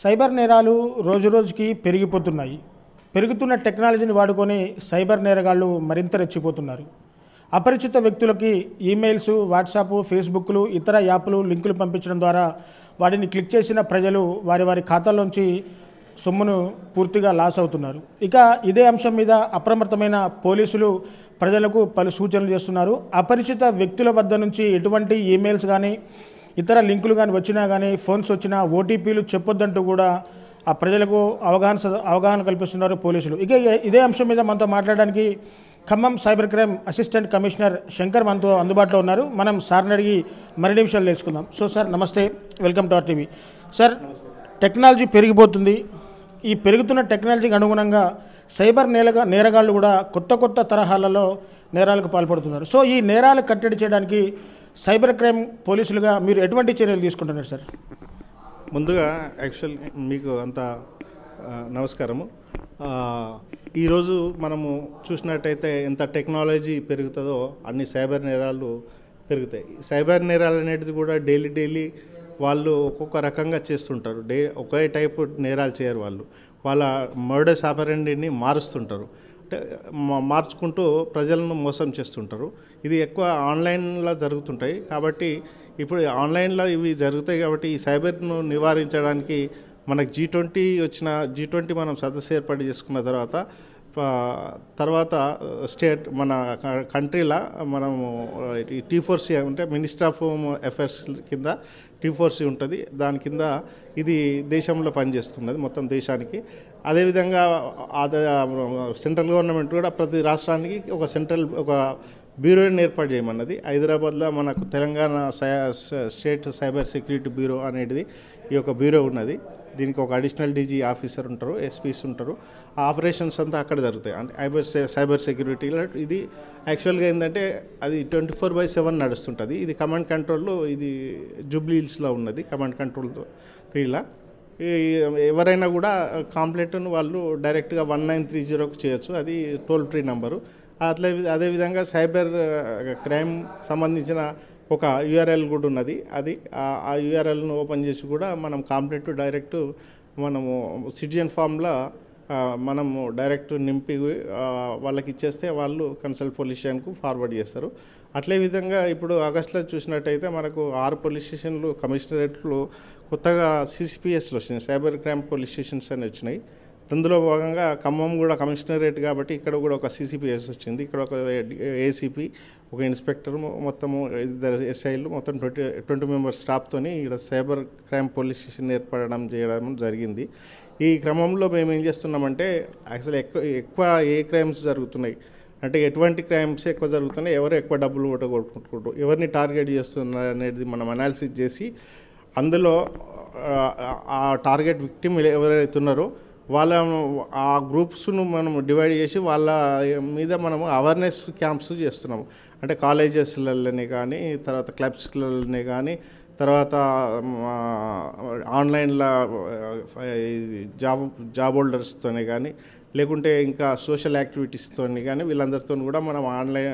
Cyber నేరాలు రోజురోజుకి పెరిగిపోతున్నాయి. పెరుగుతున్న టెక్నాలజీని వాడుకొని సైబర్ నేరగాళ్లు మరింత రెచ్చిపోతున్నారు. అపరిచిత వ్యక్తులకి ఈమెయిల్స్, వాట్సాప్, ఫేస్బుక్లు, ఇతర యాప్లు లింకులు పంపించడం ద్వారా వాటిని క్లిక్ చేసిన ప్రజలు వారి వారి ఖాతాల్లోంచి సొమ్మును పూర్తిగా లాస్ అవుతున్నారు. ఇక ఇదే అంశం మీద అప్రమత్తమైన పోలీసులు ప్రజలకు పలు సూచనలు చేస్తున్నారు. అపరిచిత వ్యక్తుల వద్ద నుంచి ఎటువంటి ఈమెయిల్స్ కానీ ఇతర లింకులు కానీ వచ్చినా కానీ ఫోన్స్ వచ్చినా ఓటీపీలు చెప్పొద్దంటూ కూడా ఆ ప్రజలకు అవగాహన కల్పిస్తున్నారు పోలీసులు. ఇక ఇదే అంశం మీద మనతో మాట్లాడడానికి Khammam cyber crime assistant commissioner Shankar మనతో అందుబాటులో ఉన్నారు. మనం సార్ని అడిగి మరిన్ని విషయాలు తెలుసుకుందాం. సో సార్ నమస్తే, welcome to our TV. Sir, technology పెరిగిపోతుంది. ఈ పెరుగుతున్న టెక్నాలజీకి అనుగుణంగా సైబర్ నేరగాళ్ళు కూడా కొత్త తరహాలలో నేరాలకు పాల్పడుతున్నారు. సో ఈ నేరాలు కట్టడి చేయడానికి సైబర్ క్రైమ్ పోలీసులుగా మీరు ఎటువంటి చర్యలు తీసుకుంటున్నారు సార్? ముందుగా యాక్చువల్ మీకు అంత నమస్కారము. ఈరోజు మనము చూసినట్టయితే ఎంత టెక్నాలజీ పెరుగుతుందో అన్ని సైబర్ నేరాలు పెరుగుతాయి. సైబర్ నేరాలు అనేది కూడా డైలీ వాళ్ళు ఒక్కొక్క రకంగా చేస్తుంటారు. ఒకే టైపు నేరాలు చేయరు. వాళ్ళ మర్డర్స్ ఆపరెండిని మారుస్తుంటారు. అంటే మార్చుకుంటూ ప్రజలను మోసం చేస్తుంటారు. ఇది ఎక్కువ ఆన్లైన్లో జరుగుతుంటాయి. కాబట్టి ఇప్పుడు ఆన్లైన్లో ఇవి జరుగుతాయి. కాబట్టి ఈ సైబర్ను నివారించడానికి మనకు G20 మనం సదస్సు ఏర్పాటు చేసుకున్న తర్వాత స్టేట్ మన కంట్రీలో మనము T4C అంటే మినిస్టర్ ఆఫ్ హోమ్ అఫైర్స్ కింద T4C ఉంటుంది. దాని కింద ఇది దేశంలో పనిచేస్తున్నది మొత్తం దేశానికి. అదేవిధంగా సెంట్రల్ గవర్నమెంట్ కూడా ప్రతి రాష్ట్రానికి ఒక బ్యూరోని ఏర్పాటు చేయమన్నది. హైదరాబాద్లో మనకు Telangana state cyber security bureau అనేది ఈ యొక్క బ్యూరో ఉన్నది. దీనికి ఒక అడిషనల్ డీజీ ఆఫీసర్ ఉంటారు, ఎస్పీస్ ఉంటారు. ఆ ఆపరేషన్స్ అంతా అక్కడ జరుగుతాయి. అంటే సైబర్ సెక్యూరిటీలో ఇది యాక్చువల్గా ఏంటంటే అది 24/7 నడుస్తుంటుంది. ఇది కమాండ్ కంట్రోల్లో, ఇది జూబ్లీ హిల్స్లో ఉన్నది. కమాండ్ కంట్రోల్ 3లా ఎవరైనా కూడా కంప్లైంట్ను వాళ్ళు డైరెక్ట్గా 1930కు చేయొచ్చు. అది టోల్ ఫ్రీ నెంబరు. అదేవిధంగా సైబర్ క్రైమ్ సంబంధించిన ఒక యూఆర్ఎల్ కూడా ఉన్నది. ఆ యూఆర్ఎల్ను ఓపెన్ చేసి కూడా మనం కంప్లైంట్ డైరెక్ట్ మనము సిటిజన్ ఫామ్లో మనము డైరెక్ట్ నింపి వాళ్ళకి ఇచ్చేస్తే వాళ్ళు కన్సల్ట్ పోలీస్ స్టేషన్కు ఫార్వర్డ్ చేస్తారు. అట్లే విధంగా ఇప్పుడు ఆగస్టులో చూసినట్టయితే మనకు 6 పోలీస్ స్టేషన్లు, కమిషనరేట్లు కొత్తగా CCPSలు వచ్చినాయి. సైబర్ క్రైమ్ పోలీస్ స్టేషన్స్ అని వచ్చినాయి. అందులో భాగంగా ఖమ్మం కూడా కమిషనరేట్ కాబట్టి ఇక్కడ కూడా ఒక CCPS వచ్చింది. ఇక్కడ ఒక ACP, ఒక ఇన్స్పెక్టర్, మొత్తము 2 SIలు, మొత్తం 20 మెంబర్స్ స్టాఫ్తోని ఇక్కడ సైబర్ క్రైమ్ పోలీస్ స్టేషన్ చేయడం జరిగింది. ఈ క్రమంలో మేము ఏం చేస్తున్నామంటే అసలు ఎక్కువ ఏ క్రైమ్స్ జరుగుతున్నాయి అంటే ఎటువంటి క్రైమ్స్ ఎక్కువ జరుగుతున్నాయి, ఎవరు ఎక్కువ డబ్బులు కొట్టుకుంటారు, ఎవరిని టార్గెట్ చేస్తున్నారు అనేది మనం అనాలిసిస్ చేసి అందులో ఆ టార్గెట్ విక్టిమ్ ఎవరైతున్నారో ఆ గ్రూప్స్ను మనం డివైడ్ చేసి వాళ్ళ మీద మనము అవేర్నెస్ క్యాంప్స్ చేస్తున్నాము. అంటే కాలేజెస్లలోనే కానీ, తర్వాత క్లబ్స్లలోనే కానీ, తర్వాత ఆన్లైన్లో జాబ్ హోల్డర్స్తోనే కానీ, లేకుంటే ఇంకా సోషల్ యాక్టివిటీస్తో కానీ వీళ్ళందరితో కూడా మనం ఆన్లైన్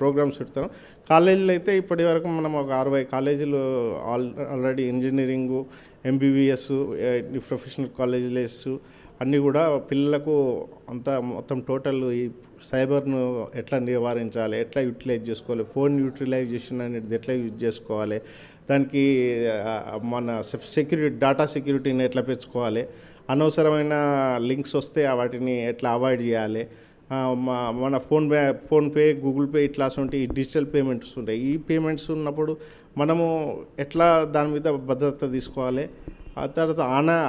ప్రోగ్రామ్స్ పెడుతున్నాం. కాలేజీలు అయితే ఇప్పటి వరకు మనం ఒక 60 కాలేజీలు already engineering, MBBS, professional colleges అన్నీ కూడా పిల్లలకు మొత్తం టోటల్ ఈ సైబర్ను ఎట్లా నివారించాలి, ఎట్లా యూటిలైజ్ చేసుకోవాలి, ఫోన్ యూటిలైజేషన్ అనేది ఎట్లా యూజ్ చేసుకోవాలి, దానికి మన డేటా సెక్యూరిటీని ఎట్లా పెంచుకోవాలి, అనవసరమైన లింక్స్ వస్తే వాటిని ఎట్లా అవాయిడ్ చేయాలి, మన ఫోన్పే, గూగుల్ పే ఇట్లాంటి డిజిటల్ పేమెంట్స్ ఉంటాయి. ఈ పేమెంట్స్ ఉన్నప్పుడు మనము ఎట్లా దాని మీద భద్రత తీసుకోవాలి. ఆ తర్వాత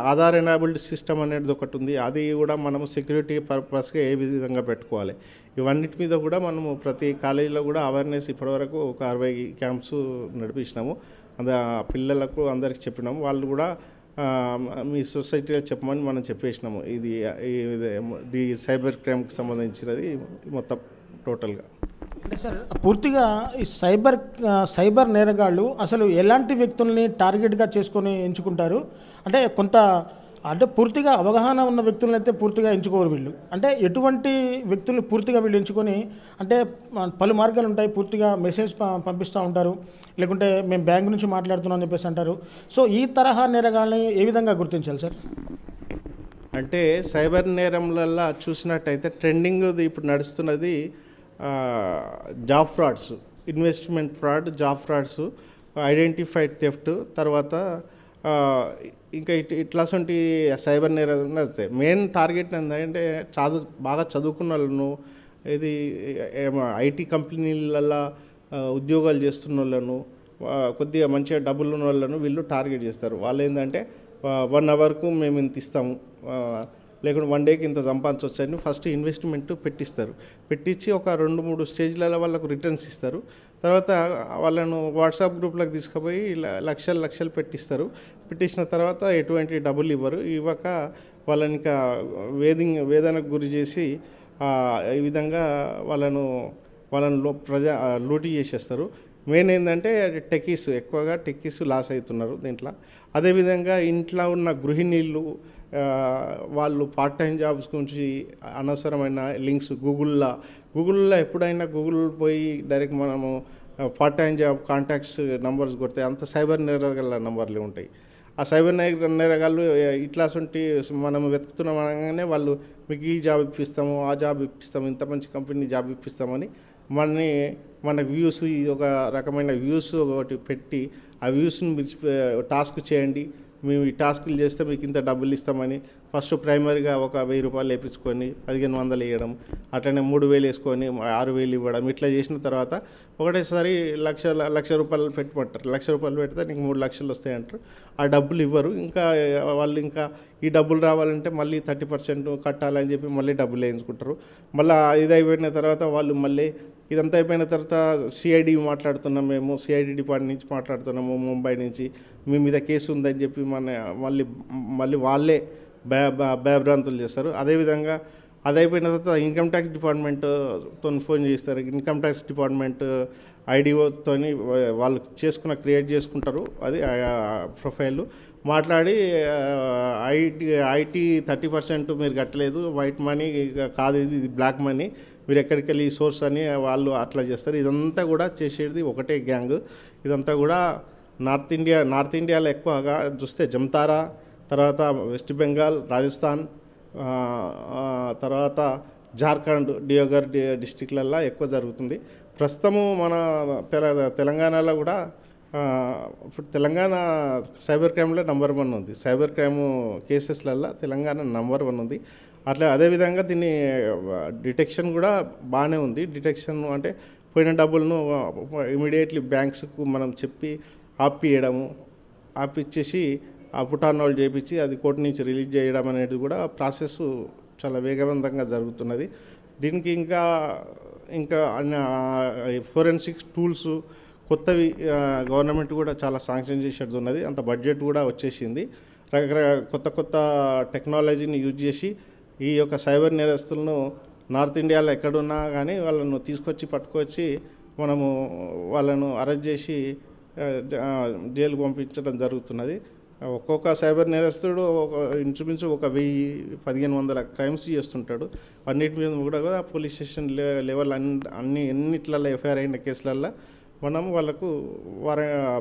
ఆధార్ ఎనేబుల్డ్ సిస్టమ్ అనేది ఒకటి ఉంది. అది కూడా మనము సెక్యూరిటీ పర్పస్గా ఏ విధంగా పెట్టుకోవాలి. ఇవన్నిటి మీద కూడా మనము ప్రతి కాలేజీలో కూడా అవేర్నెస్ ఇప్పటివరకు ఒక 60 క్యాంప్స్ నడిపించినాము. పిల్లలకు అందరికి చెప్పినాము. వాళ్ళు కూడా మీ సొసైటీలో చెప్పమని మనం చెప్పేసినాము. ఇది సైబర్ క్రైమ్కి సంబంధించినది మొత్తం టోటల్గా. అంటే సార్, పూర్తిగా ఈ సైబర్ నేరగాళ్ళు అసలు ఎలాంటి వ్యక్తుల్ని టార్గెట్గా చేసుకొని ఎంచుకుంటారు? అంటే కొంత అంటే పూర్తిగా అవగాహన ఉన్న వ్యక్తులను అయితే పూర్తిగా ఎంచుకోరు వీళ్ళు. అంటే ఎటువంటి వ్యక్తుల్ని పూర్తిగా వీళ్ళు ఎంచుకొని, అంటే పలు మార్గాలు ఉంటాయి. పూర్తిగా మెసేజ్ పంపిస్తూ ఉంటారు, లేకుంటే మేము బ్యాంక్ నుంచి మాట్లాడుతున్నాం అని చెప్పేసి అంటారు. సో ఈ తరహా నేరగాళ్ళని ఏ విధంగా గుర్తించాలి సార్? అంటే సైబర్ నేరంలల్లో చూసినట్టయితే ట్రెండింగ్ ఇప్పుడు నడుస్తున్నది job frauds, investment fraud, job frauds, identified theft, తర్వాత ఇంకా ఇట్లాంటి సైబర్ నేరాలు నడుస్తాయి. మెయిన్ టార్గెట్ ఏంటంటే బాగా చదువుకున్న వాళ్ళను, ఇది ఐటీ కంపెనీలలో ఉద్యోగాలు చేస్తున్న వాళ్ళను, కొద్దిగా మంచిగా డబ్బులు ఉన్న వాళ్ళను వీళ్ళు టార్గెట్ చేస్తారు. వాళ్ళు ఏంటంటే 1 అవర్కు మేము ఇంత ఇస్తాము, లేకుంటే 1 డేకి ఇంత సంపాదించవచ్చని ఫస్ట్ ఇన్వెస్ట్మెంట్ పెట్టించి ఒక 2-3 స్టేజ్లలో వాళ్ళకు రిటర్న్స్ ఇస్తారు. తర్వాత వాళ్ళను వాట్సాప్ గ్రూప్లకు తీసుకుపోయి లక్షలు పెట్టించిన తర్వాత ఎటువంటి డబ్బులు ఇవ్వక వాళ్ళని ఇంకా వేదనకు గురి చేసి ఈ విధంగా వాళ్ళను లూటీ చేసేస్తారు. మెయిన్ ఏంటంటే ఎక్కువగా టెక్కీస్ లాస్ అవుతున్నారు దీంట్లో. అదేవిధంగా ఇంట్లో ఉన్న గృహిణీళ్ళు వాళ్ళు పార్ట్ టైం జాబ్స్ గురించి అనవసరమైన లింక్స్ గూగుల్లో ఎప్పుడైనా పోయి డైరెక్ట్ మనము part time job contacts numbers కొడితే అంత సైబర్ నేరగాళ్ళ నంబర్లు ఉంటాయి. ఆ సైబర్ నేరగాళ్ళు ఇట్లాంటి మనం వెతుకుతున్నాం అనగానే వాళ్ళు మీకు ఈ జాబ్ ఇప్పిస్తాము, ఆ జాబ్ ఇప్పిస్తాము, ఇంత మంచి కంపెనీ జాబ్ ఇప్పిస్తామని మన వ్యూస్, ఒక రకమైన వ్యూస్ ఒకటి పెట్టి ఆ వ్యూస్ని మీరు టాస్క్ చేయండి, మేము ఈ టాస్క్లు చేస్తే మీకు ఇంత డబ్బులు ఇస్తామని ఫస్ట్ ప్రైమరీగా ఒక 1000 రూపాయలు వేయించుకొని 1500 వేయడం, అట్లనే 3000 వేసుకొని 6000 ఇవ్వడం. ఇట్లా చేసిన తర్వాత ఒకటేసారి లక్ష రూపాయలు పెట్టమంటారు. 1,00,000 రూపాయలు పెడితే నీకు 3 లక్షలు వస్తాయంటారు. ఆ డబ్బులు ఇవ్వరు. వాళ్ళు ఈ డబ్బులు రావాలంటే మళ్ళీ 30% కట్టాలని చెప్పి మళ్ళీ డబ్బులు వేయించుకుంటారు. మళ్ళీ ఇది అయిపోయిన తర్వాత వాళ్ళు మళ్ళీ ఇదంతా అయిపోయిన తర్వాత సిఐడి మాట్లాడుతున్నాం, మేము సిఐడి డిపార్ట్మెంట్ నుంచి మాట్లాడుతున్నాము, ముంబై నుంచి మీ మీద కేసు ఉందని చెప్పి మళ్ళీ వాళ్ళే భయభ్రాంతులు చేస్తారు. అదేవిధంగా అది అయిపోయిన తర్వాత ఇన్కమ్ ట్యాక్స్ డిపార్ట్మెంట్తో ఫోన్ చేస్తారు. ఇన్కమ్ ట్యాక్స్ డిపార్ట్మెంట్ ఐడిఓతో వాళ్ళు క్రియేట్ చేసుకుంటారు అది ప్రొఫైల్. మాట్లాడి ఐటీ 30% మీరు కట్టలేదు, వైట్ మనీ కాదు, ఇది బ్లాక్ మనీ, మీరు ఎక్కడికి వెళ్ళి సోర్స్ అని వాళ్ళు అట్లా చేస్తారు. ఇదంతా కూడా చేసేది ఒకటే గ్యాంగ్. ఇదంతా కూడా నార్త్ ఇండియాలో ఎక్కువగా చూస్తే జమ్తారా, తర్వాత వెస్ట్ బెంగాల్, రాజస్థాన్, తర్వాత జార్ఖండ్, డియోగర్ డిస్టిక్లలో ఎక్కువ జరుగుతుంది. ప్రస్తుతము మన తెలంగాణలో కూడా ఇప్పుడు తెలంగాణ సైబర్ క్రైమ్లో నెంబర్ 1 ఉంది. సైబర్ క్రైమ్ కేసెస్లలో తెలంగాణ నెంబర్ 1 ఉంది. అదేవిధంగా దీన్ని డిటెక్షన్ కూడా బాగానే ఉంది. డిటెక్షన్ అంటే పోయిన డబ్బులను ఇమీడియట్లీ బ్యాంక్స్కు మనం చెప్పి ఆపిచ్చేసి ఆ పుటానోళ్ళు చేయించి అది కోర్టు నుంచి రిలీజ్ చేయడం అనేది కూడా ప్రాసెస్ చాలా వేగవంతంగా జరుగుతున్నది. దీనికి ఇంకా ఫోరెన్సిక్ టూల్స్ కొత్తవి గవర్నమెంట్ కూడా చాలా శాంక్షన్ చేసేది ఉన్నది. అంత బడ్జెట్ కూడా వచ్చేసింది. కొత్త టెక్నాలజీని యూజ్ చేసి ఈ యొక్క సైబర్ నేరస్తులను నార్త్ ఇండియాలో ఎక్కడున్నా కానీ వాళ్ళను పట్టుకొచ్చి మనము వాళ్ళను అరెస్ట్ చేసి జైలుకు పంపించడం జరుగుతున్నది. ఒక్కొక్క సైబర్ నేరస్తుడు ఇంచుమించు 1000-1500 క్రైమ్స్ చేస్తుంటాడు. అన్నిటి మీద కూడా పోలీస్ స్టేషన్ లెవెల్ ఎన్నిట్లలో ఎఫ్ఐఆర్ అయిన కేసులల్లో మనం వాళ్ళకు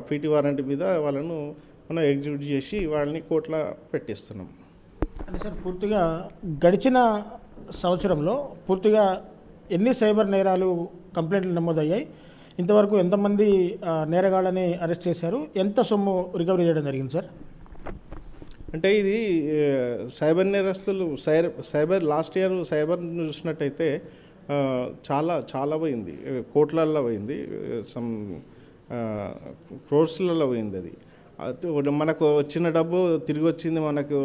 పీటీ వారెంట్ మీద వాళ్ళను మనం ఎగ్జిక్యూట్ చేసి వాళ్ళని కోర్టులో పెట్టేస్తున్నాం. అంటే సార్, పూర్తిగా గడిచిన సంవత్సరంలో పూర్తిగా ఎన్ని సైబర్ నేరాలు కంప్లైంట్లు నమోదయ్యాయి? ఇంతవరకు ఎంతమంది నేరగాళ్ళని అరెస్ట్ చేశారు? ఎంత సొమ్ము రికవరీ చేయడం జరిగింది సార్? అంటే ఇది సైబర్ నేరస్తులు లాస్ట్ ఇయర్ సైబర్ చూసినట్టయితే చాలా పోయింది, కోట్లల్లో పోయింది, క్రోర్స్లలో పోయింది. అది మనకు వచ్చిన డబ్బు తిరిగి వచ్చింది మనకు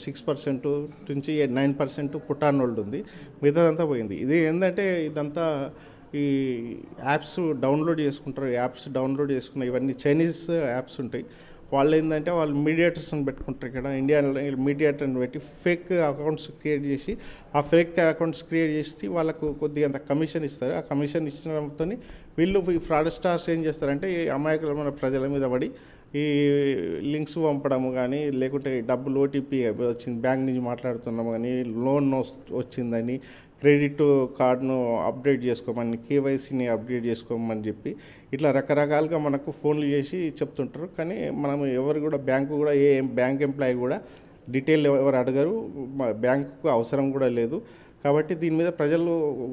6% నుంచి 9% పుట్టానోల్డ్ ఉంది, మిగతాదంతా పోయింది. ఇది ఏంటంటే ఇదంతా ఈ యాప్స్ డౌన్లోడ్ చేసుకుంటారు. యాప్స్ డౌన్లోడ్ చేసుకున్న ఇవన్నీ చైనీస్ యాప్స్ ఉంటాయి. వాళ్ళు ఏంటంటే వాళ్ళు మీడియేటర్స్ని పెట్టుకుంటారు. ఇక్కడ ఇండియాలో మీడియేటర్ని పెట్టి ఫేక్ అకౌంట్స్ క్రియేట్ చేసి ఆ ఫేక్ అకౌంట్స్ క్రియేట్ చేసి వాళ్ళకు కొద్దిగా అంత కమిషన్ ఇస్తారు. ఆ కమిషన్ ఇచ్చినంతో వీళ్ళు ఈ ఫ్రాడ్ స్టార్స్ ఏం చేస్తారంటే ఈ అమాయకులమైన ప్రజల మీద పడి ఈ లింక్స్ పంపడము కానీ, లేకుంటే డబ్బులు ఓటీపీ వచ్చింది బ్యాంక్ నుంచి మాట్లాడుతున్నాము కానీ, లోన్ వచ్చిందని, క్రెడిట్ కార్డును అప్డేట్ చేసుకోమని, కేవైసీని అప్డేట్ చేసుకోమని చెప్పి ఇట్లా రకరకాలుగా మనకు ఫోన్లు చేసి చెప్తుంటారు. కానీ మనం ఎవరు కూడా బ్యాంకు కూడా ఏ బ్యాంక్ ఎంప్లాయీ కూడా డీటెయిల్ ఎవరు అడగరు, బ్యాంకుకు అవసరం కూడా లేదు. కాబట్టి దీని మీద ప్రజలు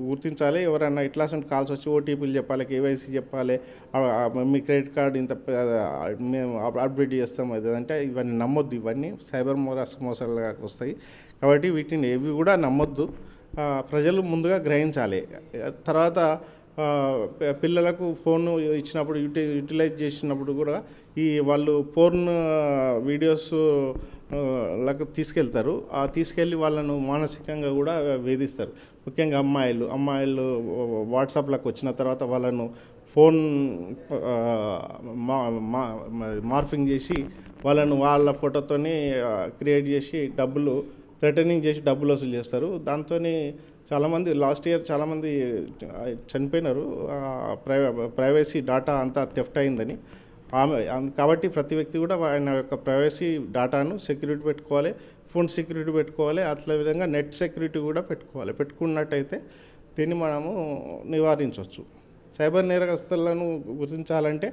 గుర్తించాలి. ఎవరైనా ఇట్లా కాల్స్ వచ్చి ఓటీపీలు చెప్పాలి, కేవైసీ చెప్పాలి, మీ క్రెడిట్ కార్డు ఇంత మేము అప్డేట్ చేస్తాం అంటే ఇవన్నీ నమ్మొద్దు. ఇవన్నీ సైబర్ మోసాలుగా వస్తాయి. కాబట్టి వీటిని ఏవి కూడా నమ్మొద్దు. ప్రజలు ముందుగా గ్రహించాలి. తర్వాత పిల్లలకు ఫోన్ ఇచ్చినప్పుడు యూటిలైజ్ చేసినప్పుడు కూడా ఈ వాళ్ళు పోర్న్ వీడియోస్ లకు తీసుకెళ్తారు. తీసుకెళ్ళి వాళ్ళను మానసికంగా కూడా వేధిస్తారు. ముఖ్యంగా అమ్మాయిలు వాట్సాప్లకు వచ్చిన తర్వాత వాళ్ళను ఫోన్ మార్ఫింగ్ చేసి వాళ్ళను వాళ్ళ ఫోటోతోని క్రియేట్ చేసి థ్రెటనింగ్ చేసి డబ్బులు వసూలు చేస్తారు. దాంతో చాలామంది లాస్ట్ ఇయర్ చాలామంది చనిపోయినారు. ప్రైవసీ డాటా అంతా థెఫ్ట్ అయిందని. కాబట్టి ప్రతి వ్యక్తి కూడా ఆయన యొక్క ప్రైవసీ డాటాను సెక్యూరిటీ పెట్టుకోవాలి, ఫోన్ సెక్యూరిటీ పెట్టుకోవాలి, అట్లా విధంగా నెట్ సెక్యూరిటీ కూడా పెట్టుకున్నట్టయితే దీన్ని మనము నివారించవచ్చు. సైబర్ నేరస్తులను గుర్తించాలంటే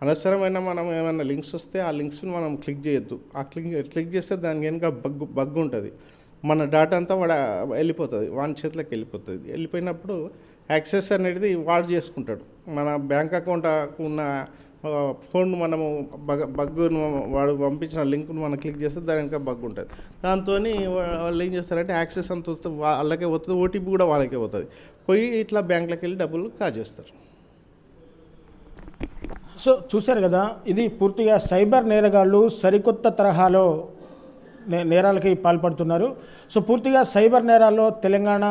అనవసరమైన మనం ఏమైనా లింక్స్ వస్తే ఆ లింక్స్ని మనం క్లిక్ చేయొద్దు. ఆ క్లిక్ చేస్తే దానికి వెనుక బగ్ ఉంటుంది. మన డాటా అంతా వెళ్ళిపోతుంది, వాని చేతిలోకి వెళ్ళిపోయినప్పుడు యాక్సెస్ అనేది వాడు చేసుకుంటాడు. మన బ్యాంక్ అకౌంట్ ఉన్న ఫోన్ మనము బగ్గును వాడు పంపించిన లింక్ను మనం క్లిక్ చేస్తే దాని వెనుక బగ్ ఉంటుంది. దాంతో వాళ్ళు ఏం చేస్తారంటే యాక్సెస్ అంత వస్తే వాళ్ళకే పోతుంది, ఓటీపీ కూడా వాళ్ళకే పోతుంది. పోయి ఇట్లా బ్యాంకులోకి వెళ్ళి డబ్బులు కాజేస్తారు. సో చూశారు కదా, ఇది పూర్తిగా సైబర్ నేరగాళ్ళు సరికొత్త తరహాలో నేరాలకి పాల్పడుతున్నారు. సో పూర్తిగా సైబర్ నేరాల్లో తెలంగాణ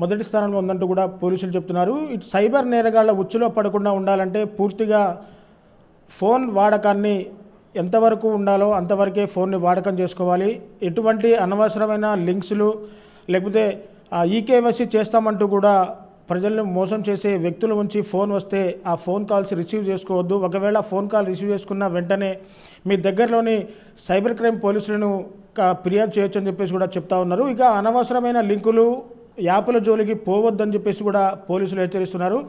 మొదటి స్థానంలో ఉందంటూ కూడా పోలీసులు చెప్తున్నారు. ఇటు సైబర్ నేరగాళ్ళ ఉచ్చులో పడకుండా ఉండాలంటే పూర్తిగా ఫోన్ వాడకాన్ని ఎంతవరకు ఉండాలో అంతవరకే ఫోన్ని వాడకం చేసుకోవాలి. ఎటువంటి అనవసరమైన లింక్స్లు లేకపోతే ఈకేవైసీ చేస్తామంటూ కూడా ప్రజలను మోసం చేసే వ్యక్తుల నుంచి ఫోన్ వస్తే ఆ ఫోన్ కాల్స్ రిసీవ్ చేసుకోవద్దు. ఒకవేళ ఫోన్ కాల్ రిసీవ్ చేసుకున్న వెంటనే మీ దగ్గరలోని సైబర్ క్రైమ్ పోలీసులను ఫిర్యాదు చేయొచ్చు అని చెప్పేసి కూడా చెప్తా ఉన్నారు. ఇక అనవసరమైన లింకులు యాప్ల జోలికి పోవద్దని చెప్పేసి కూడా పోలీసులు హెచ్చరిస్తున్నారు.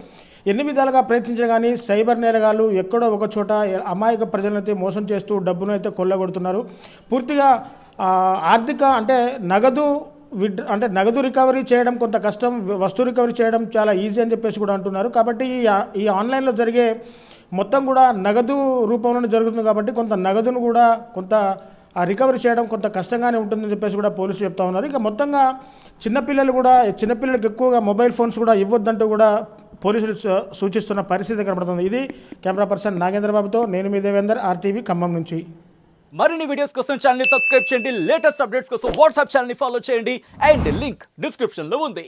ఎన్ని విధాలుగా ప్రయత్నించినా కానీ సైబర్ నేరగాళ్ళు ఎక్కడో ఒక చోట అమాయక ప్రజలనైతే మోసం చేస్తూ డబ్బును అయితే కొల్లగొడుతున్నారు. పూర్తిగా ఆర్థిక అంటే నగదు రికవరీ చేయడం కొంత కష్టం, వస్తువు రికవరీ చేయడం చాలా ఈజీ అని చెప్పేసి కూడా అంటున్నారు. కాబట్టి ఈ ఆన్లైన్లో జరిగే మొత్తం కూడా నగదు రూపంలోనే జరుగుతుంది. కాబట్టి కొంత నగదును కూడా కొంత రికవరీ చేయడం కొంత కష్టంగానే ఉంటుందని చెప్పేసి కూడా పోలీసులు చెప్తా ఉన్నారు. ఇక మొత్తంగా చిన్నపిల్లలకు ఎక్కువగా మొబైల్ ఫోన్స్ కూడా ఇవ్వద్దంటూ కూడా పోలీసులు సూచిస్తున్న పరిస్థితి కనబడుతుంది. ఇది కెమెరా పర్సన్ నాగేంద్రబాబుతో నేను మీ దేవేందర్, RTV ఖమ్మం నుంచి. మరిన్ని వీడియోస్ కోసం ఛానల్ ని సబ్స్క్రైబ్ చేయండి. లేటెస్ట్ అప్డేట్స్ కోసం వాట్సాప్ ఛానల్ ని ఫాలో చేయండి. అండ్ లింక్ డిస్క్రిప్షన్ లో ఉంది.